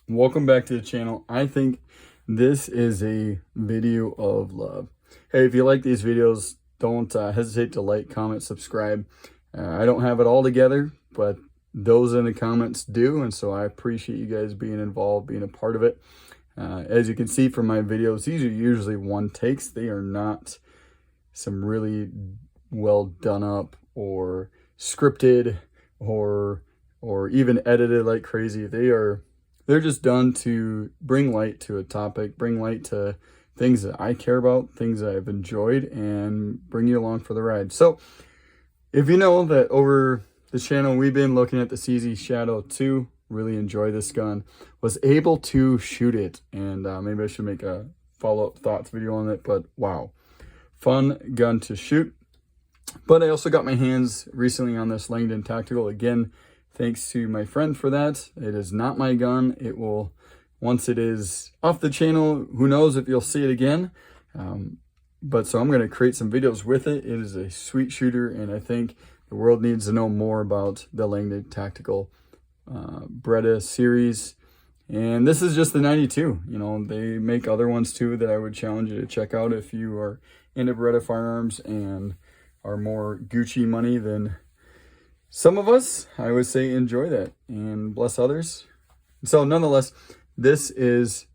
Welcome back to the channel. I think this is a video of love. Hey, if you like these videos, don't hesitate to like, comment, subscribe. I don't have it all together, but those in the comments do, and so I appreciate you guys being involved, being a part of it. As you can see from my videos, these are usually one takes. They are not some really well done up or scripted or even edited like crazy. They're just done to bring light to a topic, bring light to things that I care about, things that I've enjoyed, and bring you along for the ride. So if you know that over the channel, we've been looking at the CZ Shadow 2, really enjoy this gun, was able to shoot it. And maybe I should make a follow-up thoughts video on it, but wow, fun gun to shoot. But I also got my hands recently on this Langdon Tactical. Again, thanks to my friend for that. It is not my gun. It will, once it is off the channel, who knows if you'll see it again. But so I'm going to create some videos with it. It is a sweet shooter, and I think the world needs to know more about the Langdon Tactical Beretta series. And this is just the 92. You know, they make other ones too that I would challenge you to check out if you are into Beretta firearms and are more Gucci money than some of us. I would say enjoy that and bless others. So nonetheless, this is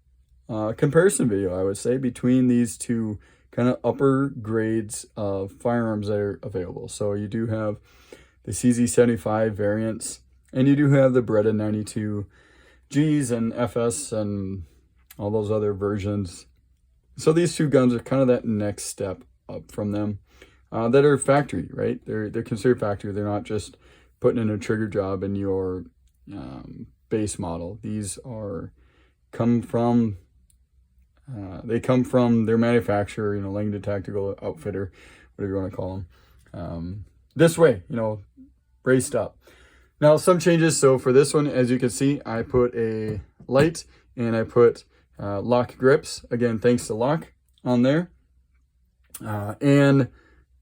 a comparison video, I would say, between these two kind of upper grades of firearms that are available. So you do have the CZ75 variants, and you do have the Beretta 92Gs and FS and all those other versions. So these two guns are kind of that next step up from them. That are factory, right? They're considered factory. They're not just putting in a trigger job in your base model. These are come from their manufacturer, you know, Langdon Tactical Outfitter, whatever you want to call them. This way, you know, braced up. Now some changes. So for this one, as you can see, I put a light and I put LOK Grips. Again, thanks to LOK on there. And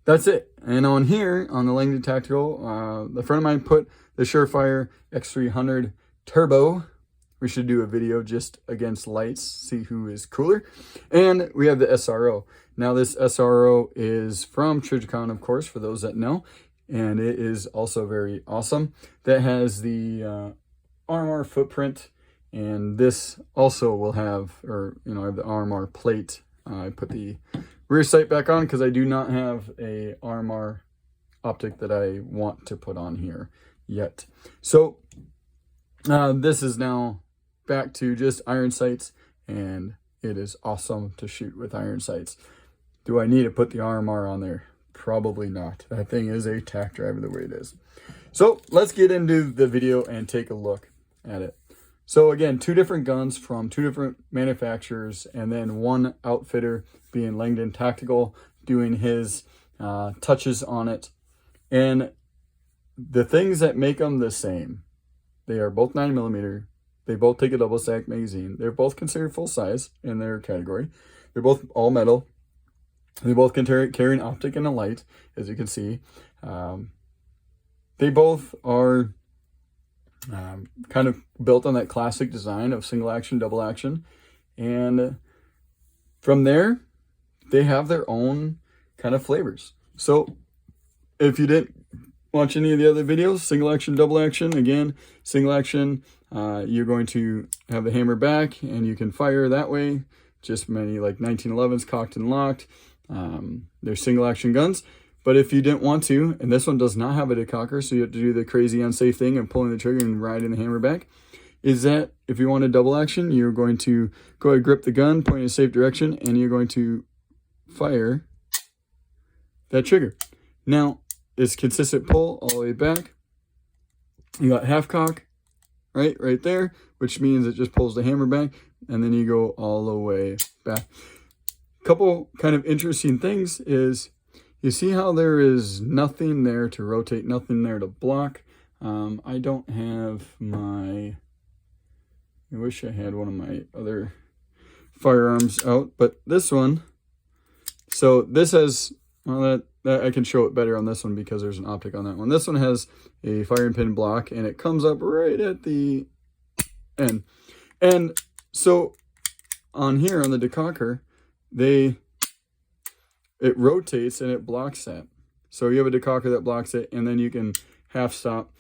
that's it. And on here, on the Langdon Tactical, a friend of mine put the Surefire X300 Turbo. We should do a video just against lights, see who is cooler. And we have the SRO. Now this SRO is from Trijicon, of course, for those that know. And it is also very awesome. That has the RMR footprint. And this also will have, or, you know, I have the RMR plate. I put the rear sight back on because I do not have a RMR optic that I want to put on here yet. So this is now back to just iron sights, and it is awesome to shoot with iron sights. Do I need to put the RMR on there? Probably not. That thing is a tack driver the way it is. So let's get into the video and take a look at it. So again, two different guns from two different manufacturers, and then one outfitter being Langdon Tactical doing his touches on it. And the things that make them the same, they are both 9mm. They both take a double stack magazine. They're both considered full size in their category. They're both all metal. They both can carry an optic and a light, as you can see. They both are kind of built on that classic design of single action, double action. And from there, they have their own kind of flavors. So if you didn't watch any of the other videos, single action, double action, again, single action, you're going to have the hammer back and you can fire that way. Just many like 1911s cocked and locked. They're single action guns. But if you didn't want to, and this one does not have a decocker, so you have to do the crazy unsafe thing of pulling the trigger and riding the hammer back, is that if you want a double action, you're going to go ahead and grip the gun, point in a safe direction, and you're going to fire that trigger. Now, it's consistent pull all the way back. You got half cock, right there, which means it just pulls the hammer back, and then you go all the way back. Couple kind of interesting things is, you see how there is nothing there to rotate, nothing there to block. I don't have my, I wish I had one of my other firearms out, but this one, so this has, well, that I can show it better on this one because there's an optic on that one. This one has a firing pin block, and it comes up right at the end. And so on here on the decocker, it rotates and it blocks that. So you have a decocker that blocks it, and then you can half stop.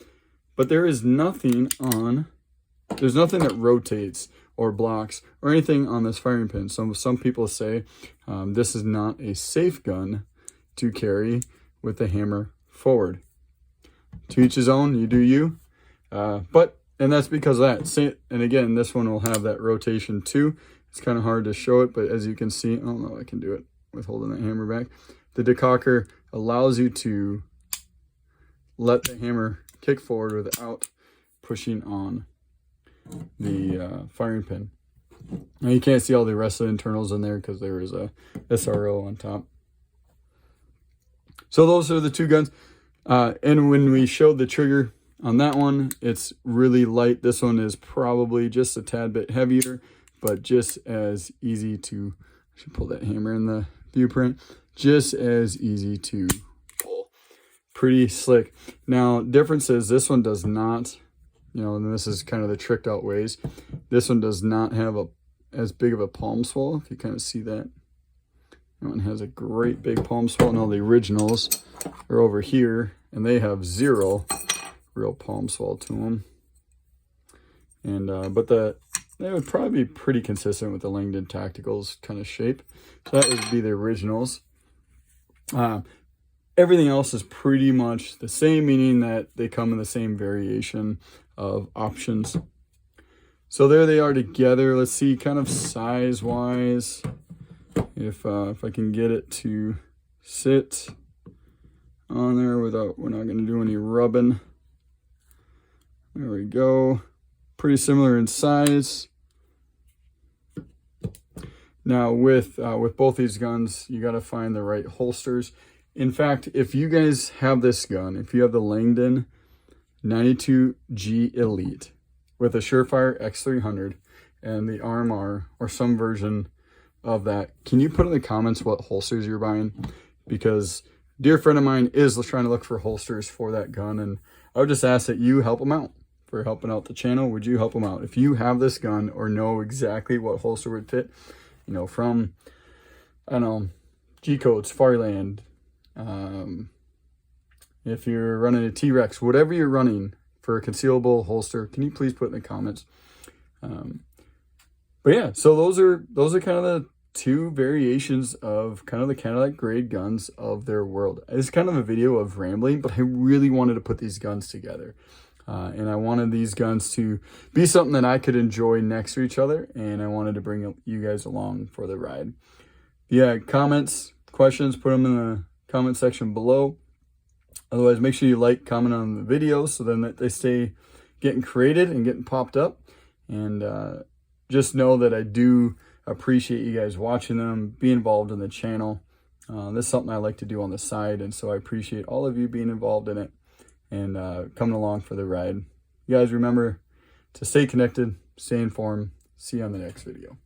But there's nothing that rotates or blocks or anything on this firing pin. Some people say this is not a safe gun to carry with the hammer forward. To each his own, you do you. And that's because of that. And again, this one will have that rotation too. It's kind of hard to show it, but as you can see, oh no, I can do it with holding the hammer back. The decocker allows you to let the hammer kick forward without pushing on the firing pin. Now you can't see all the rest of the internals in there because there is a SRO on top. So those are the two guns. And when we showed the trigger on that one, it's really light. This one is probably just a tad bit heavier, but just as easy to, I should pull that hammer in the viewprint, just as easy to pull. Pretty slick. Now, difference is this one does not, and this is kind of the tricked out ways. This one does not have as big of a palm swell, if you kind of see that. That one has a great big palm swell, and all the originals are over here, and they have zero real palm swell to them. And but they would probably be pretty consistent with the Langdon Tactical's kind of shape. So that would be the originals. Everything else is pretty much the same, meaning that they come in the same variation of options. So there they are together. Let's see, kind of size wise, if I can get it to sit on there without, we're not going to do any rubbing. There we go. Pretty similar in size. Now with both these guns, you got to find the right holsters. In fact, if you guys have this gun, if you have the Langdon 92G Elite with a Surefire X300 and the RMR or some version of that, can you put in the comments what holsters you're buying? Because a dear friend of mine is trying to look for holsters for that gun, and I would just ask that you help him out. For helping out the channel, would you help him out? If you have this gun or know exactly what holster would fit, from, I don't know, G-Codes, Farland, if you're running a T-Rex, whatever you're running for a concealable holster, can you please put in the comments? But yeah, so those are kind of the two variations of kind of the Cadillac grade guns of their world. It's kind of a video of rambling, but I really wanted to put these guns together. And I wanted these guns to be something that I could enjoy next to each other, and I wanted to bring you guys along for the ride. Yeah, comments, questions, put them in the comment section below. Otherwise, make sure you like, comment on the video so then that they stay getting created and getting popped up. And just know that I do appreciate you guys watching them, be involved in the channel. This is something I like to do on the side, and so I appreciate all of you being involved in it and coming along for the ride. You guys remember to stay connected, stay informed. See you on the next video.